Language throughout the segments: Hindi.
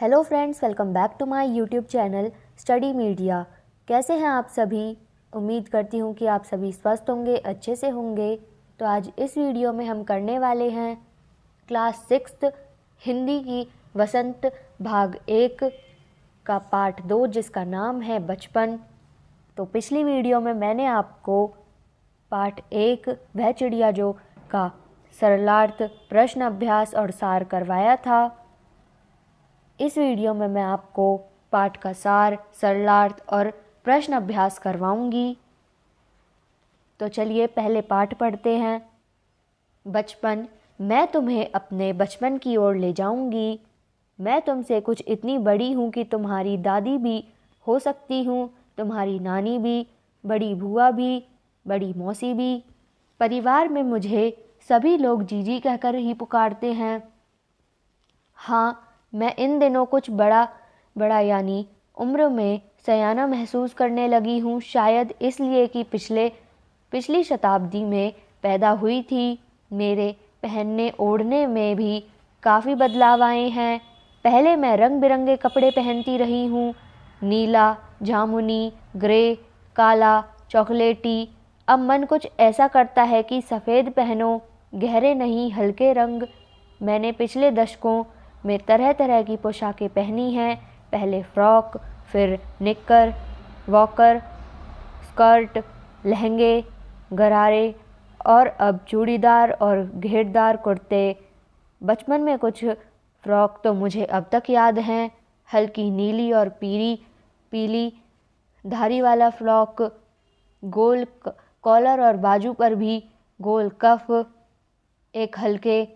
Hello friends, welcome back to my YouTube channel study media. कैसे हैं आप सभी? उम्मीद करती हूँ कि आप सभी स्वस्थ होंगे, अच्छे से होंगे। तो आज इस वीडियो में हम करने वाले हैं क्लास 6 हिंदी की वसंत भाग 1 का पार्ट 2, जिसका नाम है बचपन। तो पिछली वीडियो में मैंने आपको पार्ट 1 वह चिड़िया जो का सरलार्थ, प्रश्न अभ्यास और सार करवाया था। इस वीडियो में मैं आपको पाठ का सार, सरलार्थ और प्रश्न अभ्यास करवाऊंगी। तो चलिए पहले पाठ पढ़ते हैं। बचपन। मैं तुम्हें अपने बचपन की ओर ले जाऊंगी। मैं तुमसे कुछ इतनी बड़ी हूँ कि तुम्हारी दादी भी हो सकती हूँ, तुम्हारी नानी भी, बड़ी बुआ भी, बड़ी मौसी भी। परिवार में मुझे सभी लोग जीजी कहकर ही पुकारते हैं। हाँ, मैं इन दिनों कुछ बड़ा यानी उम्र में सयाना महसूस करने लगी हूँ, शायद इसलिए कि पिछली शताब्दी में पैदा हुई थी। मेरे पहनने ओढ़ने में भी काफ़ी बदलाव आए हैं। पहले मैं रंग बिरंगे कपड़े पहनती रही हूँ, नीला, जामुनी, ग्रे, काला, चॉकलेटी। अब मन कुछ ऐसा करता है कि सफ़ेद पहनो, गहरे नहीं हल्के रंग। मैंने पिछले दशकों में तरह तरह की पोशाकें पहनी हैं। पहले फ्रॉक, फिर निक्कर, वॉकर, स्कर्ट, लहंगे, गरारे और अब चूड़ीदार और घेरदार कुर्ते। बचपन में कुछ फ्रॉक तो मुझे अब तक याद हैं। हल्की नीली और पीली धारी वाला फ्रॉक, गोल कॉलर और बाजू पर भी गोल कफ, एक हल्के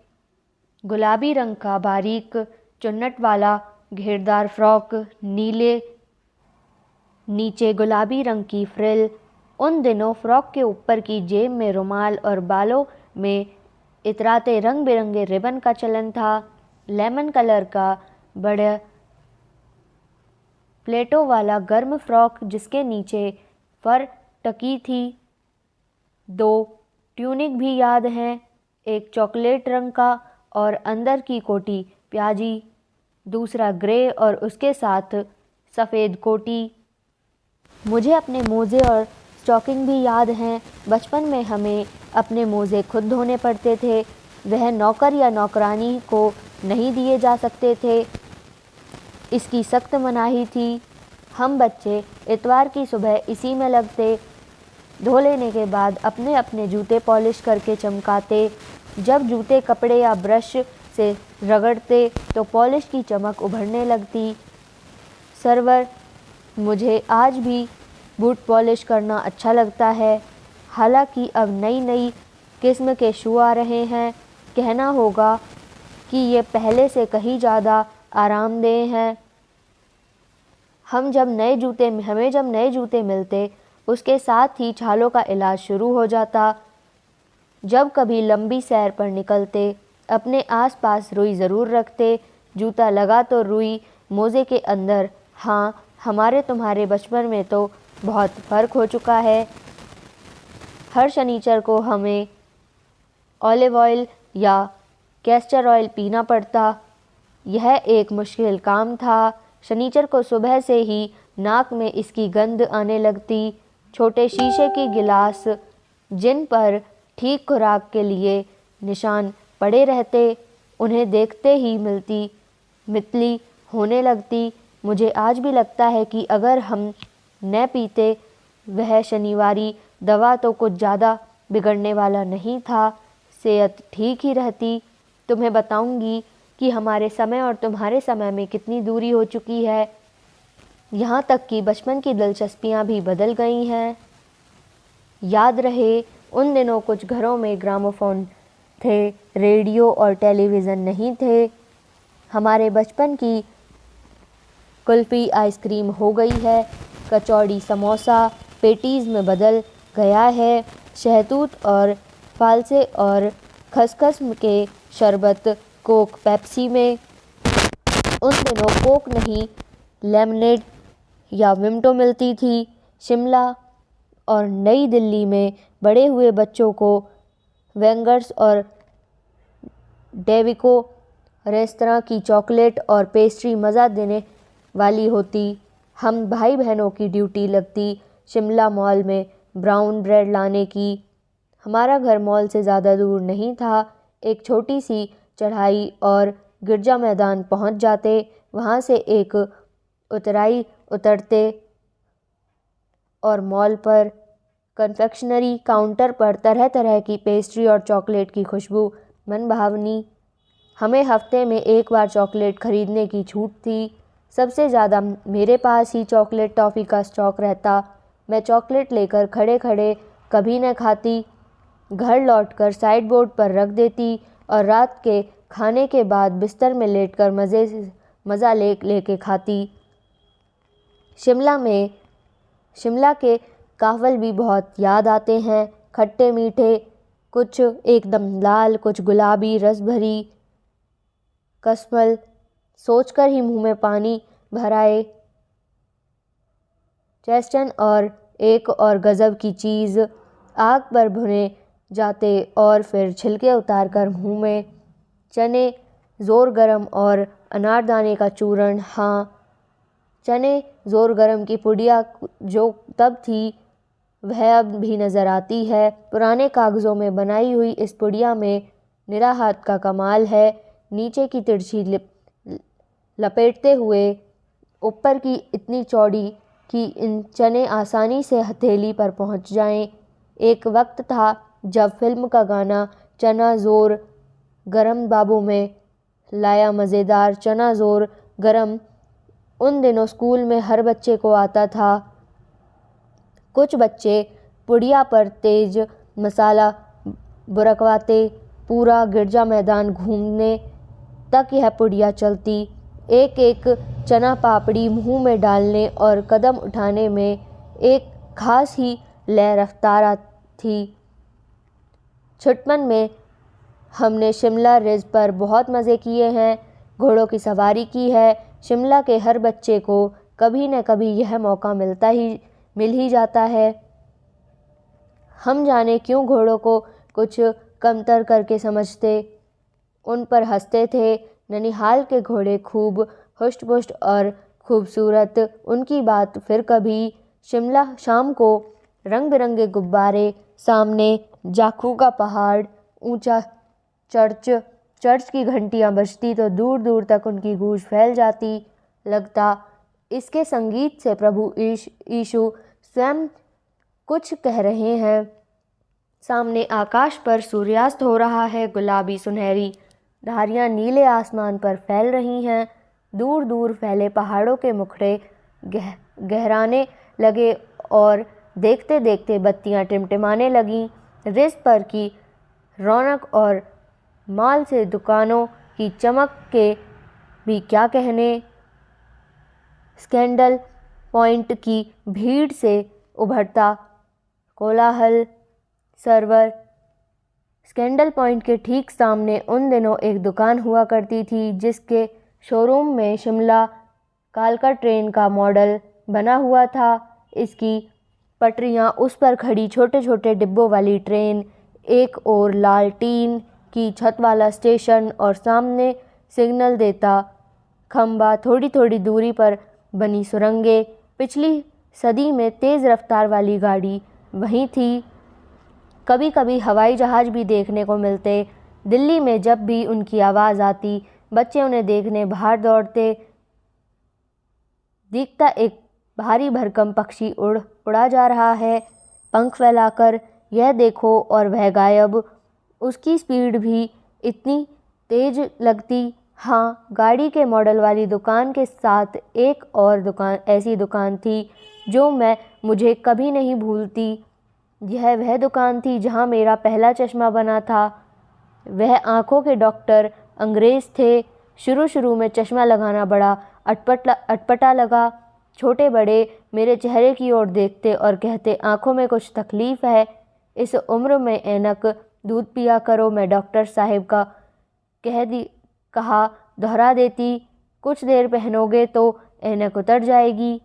गुलाबी रंग का बारीक चुन्नट वाला घेरदार फ्रॉक, नीचे गुलाबी रंग की फ्रिल। उन दिनों फ्रॉक के ऊपर की जेब में रुमाल और बालों में इतराते रंग बिरंगे रिबन का चलन था। लेमन कलर का बड़ा प्लेटों वाला गर्म फ्रॉक जिसके नीचे फर टकी थी। 2 ट्यूनिक भी याद हैं, एक चॉकलेट रंग का और अंदर की कोटी प्याजी, दूसरा ग्रे और उसके साथ सफ़ेद कोटी। मुझे अपने मोज़े और स्टॉकिंग भी याद हैं। बचपन में हमें अपने मोज़े खुद धोने पड़ते थे। वह नौकर या नौकरानी को नहीं दिए जा सकते थे, इसकी सख्त मनाही थी। हम बच्चे इतवार की सुबह इसी में लगते। धो लेने के बाद अपने अपने जूते पॉलिश करके चमकाते। जब जूते कपड़े या ब्रश से रगड़ते तो पॉलिश की चमक उभरने लगती। सर्वर, मुझे आज भी बूट पॉलिश करना अच्छा लगता है। हालांकि अब नई नई किस्म के शू आ रहे हैं। कहना होगा कि ये पहले से कहीं ज़्यादा आरामदेह हैं। हमें जब नए जूते मिलते, उसके साथ ही छालों का इलाज शुरू हो जाता। जब कभी लंबी सैर पर निकलते, अपने आसपास रुई ज़रूर रखते। जूता लगा तो रुई मोज़े के अंदर। हाँ, हमारे तुम्हारे बचपन में तो बहुत फ़र्क हो चुका है। हर शनिचर को हमें ऑलिव ऑयल या कैस्टर ऑयल पीना पड़ता। यह एक मुश्किल काम था। शनिचर को सुबह से ही नाक में इसकी गंध आने लगती। छोटे शीशे की गिलास जिन पर ठीक खुराक के लिए निशान पड़े रहते, उन्हें देखते ही मितली होने लगती। मुझे आज भी लगता है कि अगर हम न पीते वह शनिवारी दवा तो कुछ ज़्यादा बिगड़ने वाला नहीं था, सेहत ठीक ही रहती। तुम्हें बताऊंगी कि हमारे समय और तुम्हारे समय में कितनी दूरी हो चुकी है। यहाँ तक कि बचपन की दिलचस्पियाँ भी बदल गई हैं। याद रहे, उन दिनों कुछ घरों में ग्रामोफोन थे, रेडियो और टेलीविज़न नहीं थे। हमारे बचपन की कुल्फ़ी आइसक्रीम हो गई है, कचौड़ी समोसा पेटीज़ में बदल गया है। शहतूत और फालसे और खसखस के शरबत कोक पेप्सी में। उन दिनों कोक नहीं, लेमनेड या विम्टो मिलती थी। शिमला और नई दिल्ली में बड़े हुए बच्चों को वेंगर्स और डेविको रेस्तरां की चॉकलेट और पेस्ट्री मज़ा देने वाली होती। हम भाई बहनों की ड्यूटी लगती शिमला मॉल में ब्राउन ब्रेड लाने की। हमारा घर मॉल से ज़्यादा दूर नहीं था। एक छोटी सी चढ़ाई और गिरजा मैदान पहुंच जाते। वहां से एक उतराई उतरते और मॉल पर कन्फेक्शनरी काउंटर पर तरह तरह की पेस्ट्री और चॉकलेट की खुशबू मन भावनी। हमें हफ्ते में एक बार चॉकलेट खरीदने की छूट थी। सबसे ज़्यादा मेरे पास ही चॉकलेट टॉफ़ी का स्टॉक रहता। मैं चॉकलेट लेकर खड़े खड़े कभी न खाती, घर लौटकर साइड बोर्ड पर रख देती और रात के खाने के बाद बिस्तर में लेटकर मज़ा लेके खाती। शिमला के काफ़ल भी बहुत याद आते हैं। खट्टे मीठे, कुछ एकदम लाल, कुछ गुलाबी, रस भरी कसमल सोचकर ही मुंह में पानी भर आए। चेस्टन और एक और गज़ब की चीज़, आग पर भुने जाते और फिर छिलके उतारकर मुंह में। चने ज़ोर गरम और अनारदाने का चूर्ण। हाँ, चने ज़ोर गरम की पुड़िया जो तब थी वह अब भी नज़र आती है। पुराने कागज़ों में बनाई हुई इस पुड़िया में निरा हाथ का कमाल है। नीचे की तिरछी लपेटते हुए ऊपर की इतनी चौड़ी कि इन चने आसानी से हथेली पर पहुंच जाएं। एक वक्त था जब फिल्म का गाना चना ज़ोर गरम बाबू में लाया मज़ेदार चना ज़ोर गरम उन दिनों स्कूल में हर बच्चे को आता था। कुछ बच्चे पुड़िया पर तेज मसाला बुरकवाते। पूरा गिरजा मैदान घूमने तक यह पुड़िया चलती। एक एक चना पापड़ी मुंह में डालने और कदम उठाने में एक खास ही लय रफ्तार थी। छुटपन में हमने शिमला रिज पर बहुत मज़े किए हैं, घोड़ों की सवारी की है। शिमला के हर बच्चे को कभी न कभी यह मौका मिल ही जाता है। हम जाने क्यों घोड़ों को कुछ कमतर करके समझते, उन पर हंसते थे। ननिहाल के घोड़े खूब हुष्ट-पुष्ट और खूबसूरत, उनकी बात फिर कभी। शिमला शाम को रंग बिरंगे गुब्बारे, सामने जाखू का पहाड़, ऊंचा चर्च की घंटियां बजती तो दूर दूर तक उनकी गूंज फैल जाती। लगता इसके संगीत से प्रभु यीशु स्वयं कुछ कह रहे हैं। सामने आकाश पर सूर्यास्त हो रहा है। गुलाबी सुनहरी धारियां नीले आसमान पर फैल रही हैं। दूर दूर फैले पहाड़ों के मुखड़े गहराने लगे और देखते देखते बत्तियां टिमटिमाने लगीं। रिज पर की रौनक और माल से दुकानों की चमक के भी क्या कहने। स्कैंडल पॉइंट की भीड़ से उभरता कोलाहल। सर्वर स्कैंडल पॉइंट के ठीक सामने उन दिनों एक दुकान हुआ करती थी जिसके शोरूम में शिमला कालका ट्रेन का मॉडल बना हुआ था। इसकी पटरियां, उस पर खड़ी छोटे छोटे डिब्बों वाली ट्रेन, एक और लाल टीन की छत वाला स्टेशन और सामने सिग्नल देता खंबा, थोड़ी थोड़ी दूरी पर बनी सुरंगें। पिछली सदी में तेज़ रफ्तार वाली गाड़ी वहीं थी। कभी कभी हवाई जहाज़ भी देखने को मिलते। दिल्ली में जब भी उनकी आवाज़ आती बच्चे उन्हें देखने बाहर दौड़ते। दिखता एक भारी भरकम पक्षी उड़ा जा रहा है पंख फैलाकर, यह देखो और वह गायब। उसकी स्पीड भी इतनी तेज लगती। हाँ, गाड़ी के मॉडल वाली दुकान के साथ एक और ऐसी दुकान थी जो मुझे कभी नहीं भूलती। यह वह दुकान थी जहाँ मेरा पहला चश्मा बना था। वह आँखों के डॉक्टर अंग्रेज़ थे। शुरू में चश्मा लगाना बड़ा अटपटा लगा। छोटे बड़े मेरे चेहरे की ओर देखते और कहते, आँखों में कुछ तकलीफ़ है, इस उम्र में ऐनक, दूध पिया करो। मैं डॉक्टर साहब का कहा दोहरा देती, कुछ देर पहनोगे तो ऐनक उतर जाएगी।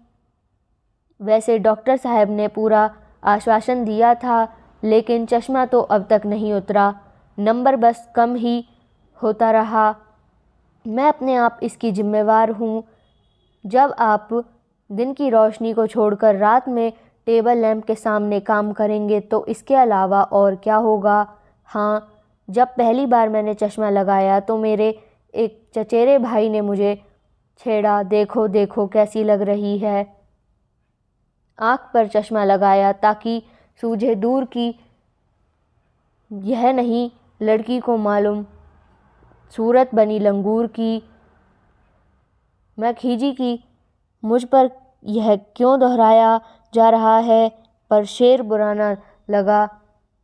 वैसे डॉक्टर साहब ने पूरा आश्वासन दिया था, लेकिन चश्मा तो अब तक नहीं उतरा। नंबर बस कम ही होता रहा। मैं अपने आप इसकी जिम्मेवार हूँ। जब आप दिन की रोशनी को छोड़कर रात में टेबल लैंप के सामने काम करेंगे तो इसके अलावा और क्या होगा। हाँ, जब पहली बार मैंने चश्मा लगाया तो मेरे एक चचेरे भाई ने मुझे छेड़ा, देखो देखो कैसी लग रही है। आँख पर चश्मा लगाया ताकि सूझे दूर की, यह नहीं लड़की को मालूम सूरत बनी लंगूर की। मैं खीजी कि मुझ पर यह क्यों दोहराया जा रहा है, पर शेर बुरा न लगा।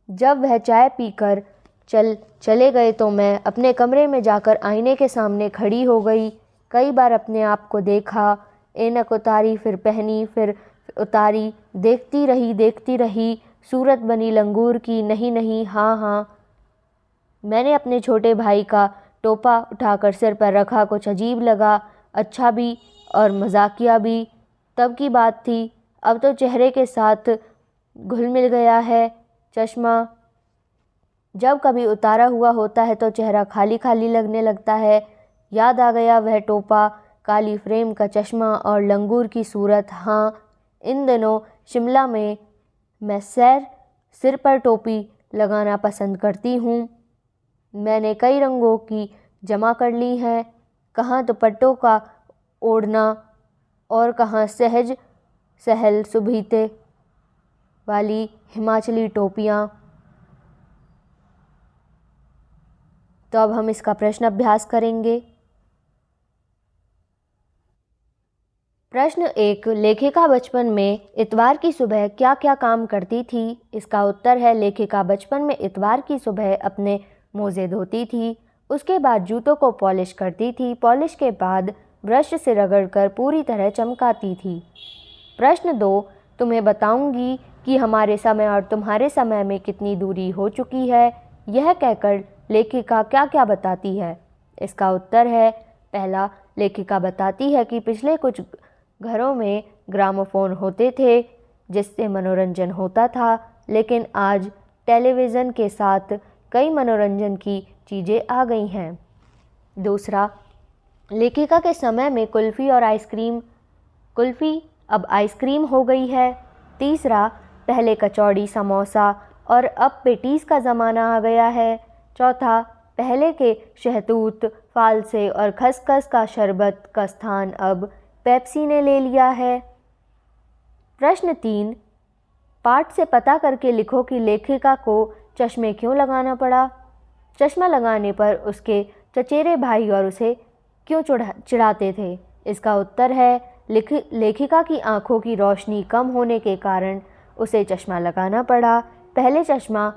जब वह चाय पीकर चले गए तो मैं अपने कमरे में जाकर आईने के सामने खड़ी हो गई। कई बार अपने आप को देखा, ऐनक उतारी, फिर पहनी, फिर उतारी, देखती रही, सूरत बनी लंगूर की, नहीं नहीं, हाँ हाँ। मैंने अपने छोटे भाई का टोपा उठाकर सिर पर रखा। कुछ अजीब लगा, अच्छा भी और मजाकिया भी। तब की बात थी, अब तो चेहरे के साथ घुल मिल गया है। चश्मा जब कभी उतारा हुआ होता है तो चेहरा खाली खाली लगने लगता है। याद आ गया वह टोपा, काली फ्रेम का चश्मा और लंगूर की सूरत। हाँ, इन दिनों शिमला में मैं सिर पर टोपी लगाना पसंद करती हूँ। मैंने कई रंगों की जमा कर ली हैं, कहाँ दुपट्टों का ओढ़ना और कहाँ सहज सहल सुभीते वाली हिमाचली टोपियाँ। तो अब हम इसका प्रश्न अभ्यास करेंगे। प्रश्न 1, लेखिका बचपन में इतवार की सुबह क्या क्या काम करती थी। इसका उत्तर है, लेखिका बचपन में इतवार की सुबह अपने मोजे धोती थी, उसके बाद जूतों को पॉलिश करती थी, पॉलिश के बाद ब्रश से रगड़कर पूरी तरह चमकाती थी। प्रश्न 2, तुम्हें बताऊंगी कि हमारे समय और तुम्हारे समय में कितनी दूरी हो चुकी है। यह कहकर लेखिका क्या क्या बताती है। इसका उत्तर है, पहला, लेखिका बताती है कि पिछले कुछ घरों में ग्रामोफोन होते थे जिससे मनोरंजन होता था, लेकिन आज टेलीविज़न के साथ कई मनोरंजन की चीज़ें आ गई हैं। दूसरा, लेखिका के समय में कुल्फ़ी अब आइसक्रीम हो गई है। तीसरा, पहले कचौड़ी, समोसा और अब पेटीज़ का ज़माना आ गया है। चौथा, पहले के शहतूत, फालसे और खसखस का शरबत का स्थान अब पेप्सी ने ले लिया है। प्रश्न 3, पाठ से पता करके लिखो कि लेखिका को चश्मे क्यों लगाना पड़ा। चश्मा लगाने पर उसके चचेरे भाई और उसे क्यों चिढ़ाते थे। इसका उत्तर है, लेखिका की आंखों की रोशनी कम होने के कारण उसे चश्मा लगाना पड़ा। पहले चश्मा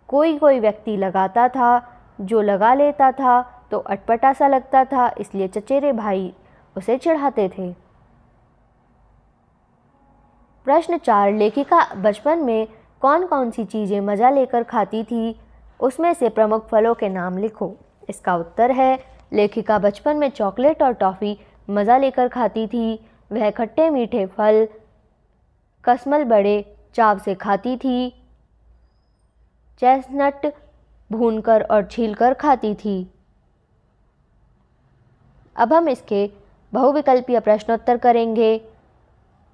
कोई व्यक्ति लगाता था, जो लगा लेता था तो अटपटा सा लगता था, इसलिए चचेरे भाई उसे चिढ़ाते थे। प्रश्न 4, लेखिका बचपन में कौन कौन सी चीज़ें मज़ा लेकर खाती थी, उसमें से प्रमुख फलों के नाम लिखो। इसका उत्तर है, लेखिका बचपन में चॉकलेट और टॉफ़ी मज़ा लेकर खाती थी। वह खट्टे मीठे फल कसमल बड़े चाव से खाती थी। चेस्टनट भूनकर और छीलकर खाती थी। अब हम इसके बहुविकल्पीय प्रश्नोत्तर करेंगे।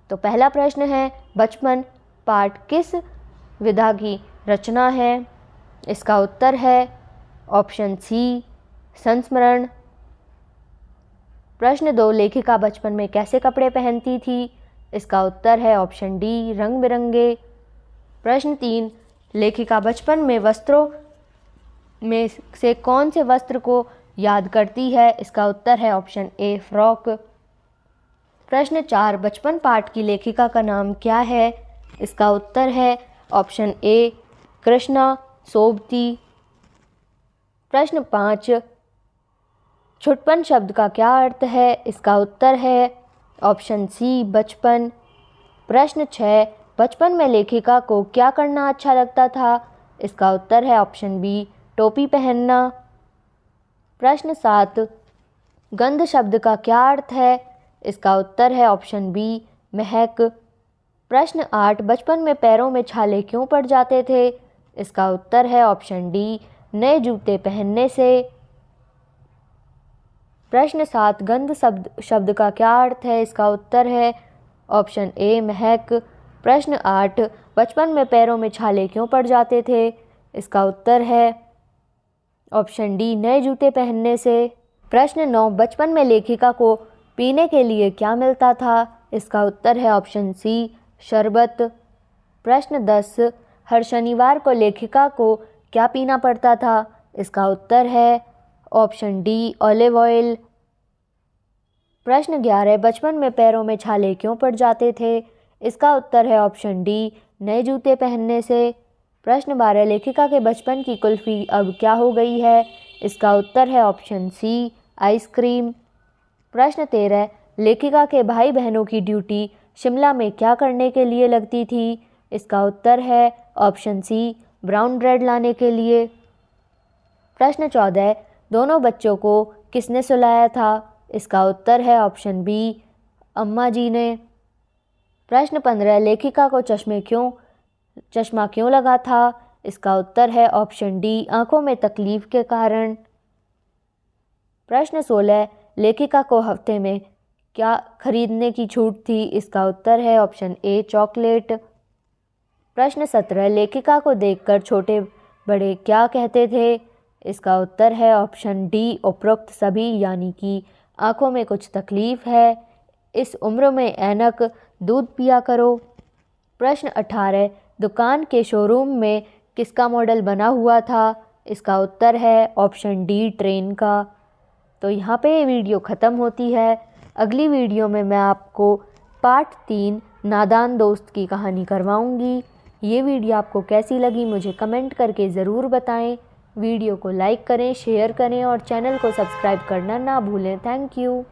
तो पहला प्रश्न है, बचपन पाठ किस विधा की रचना है। इसका उत्तर है ऑप्शन सी, संस्मरण। प्रश्न 2, लेखिका बचपन में कैसे कपड़े पहनती थी। इसका उत्तर है ऑप्शन डी, रंग बिरंगे। प्रश्न 3, लेखिका बचपन में वस्त्रों में से कौन से वस्त्र को याद करती है। इसका उत्तर है ऑप्शन ए, फ्रॉक। प्रश्न 4, बचपन पाठ की लेखिका का नाम क्या है। इसका उत्तर है ऑप्शन ए, कृष्णा सोबती। प्रश्न 5, छुटपन शब्द का क्या अर्थ है। इसका उत्तर है ऑप्शन सी, बचपन। प्रश्न 6, बचपन में लेखिका को क्या करना अच्छा लगता था। इसका उत्तर है ऑप्शन बी, टोपी पहनना। प्रश्न 7, गंध शब्द का क्या अर्थ है। इसका उत्तर है ऑप्शन बी, महक। प्रश्न 8, बचपन में पैरों में छाले क्यों पड़ जाते थे। इसका उत्तर है ऑप्शन डी, नए जूते पहनने से। प्रश्न 7, गंध शब्द का क्या अर्थ है? इसका उत्तर है ऑप्शन ए महक। प्रश्न 8, बचपन में पैरों में छाले क्यों पड़ जाते थे? इसका उत्तर है ऑप्शन डी नए जूते पहनने से। प्रश्न 9, बचपन में लेखिका को पीने के लिए क्या मिलता था? इसका उत्तर है ऑप्शन सी शरबत। प्रश्न 10, हर शनिवार को लेखिका को क्या पीना पड़ता था? इसका उत्तर है ऑप्शन डी ऑलिव ऑयल। प्रश्न 11, बचपन में पैरों में छाले क्यों पड़ जाते थे? इसका उत्तर है ऑप्शन डी नए जूते पहनने से। प्रश्न 12, लेखिका के बचपन की कुल्फ़ी अब क्या हो गई है? इसका उत्तर है ऑप्शन सी आइसक्रीम। प्रश्न 13, लेखिका के भाई बहनों की ड्यूटी शिमला में क्या करने के लिए लगती थी? इसका उत्तर है ऑप्शन सी ब्राउन ब्रेड लाने के लिए। प्रश्न 14, दोनों बच्चों को किसने सुलाया था? इसका उत्तर है ऑप्शन बी अम्मा जी ने। प्रश्न 15, लेखिका को चश्मा क्यों लगा था? इसका उत्तर है ऑप्शन डी आंखों में तकलीफ के कारण। प्रश्न 16, लेखिका को हफ्ते में क्या खरीदने की छूट थी? इसका उत्तर है ऑप्शन ए चॉकलेट। प्रश्न 17, लेखिका को देखकर छोटे बड़े क्या कहते थे? इसका उत्तर है ऑप्शन डी उपरोक्त सभी, यानी कि आंखों में कुछ तकलीफ है, इस उम्र में ऐनक, दूध पिया करो। प्रश्न 18, दुकान के शोरूम में किसका मॉडल बना हुआ था? इसका उत्तर है ऑप्शन डी ट्रेन का। तो यहाँ पे ये वीडियो ख़त्म होती है। अगली वीडियो में मैं आपको पार्ट 3 नादान दोस्त की कहानी करवाऊँगी। ये वीडियो आपको कैसी लगी मुझे कमेंट करके ज़रूर बताएं। वीडियो को लाइक करें, शेयर करें और चैनल को सब्सक्राइब करना ना भूलें। Thank you.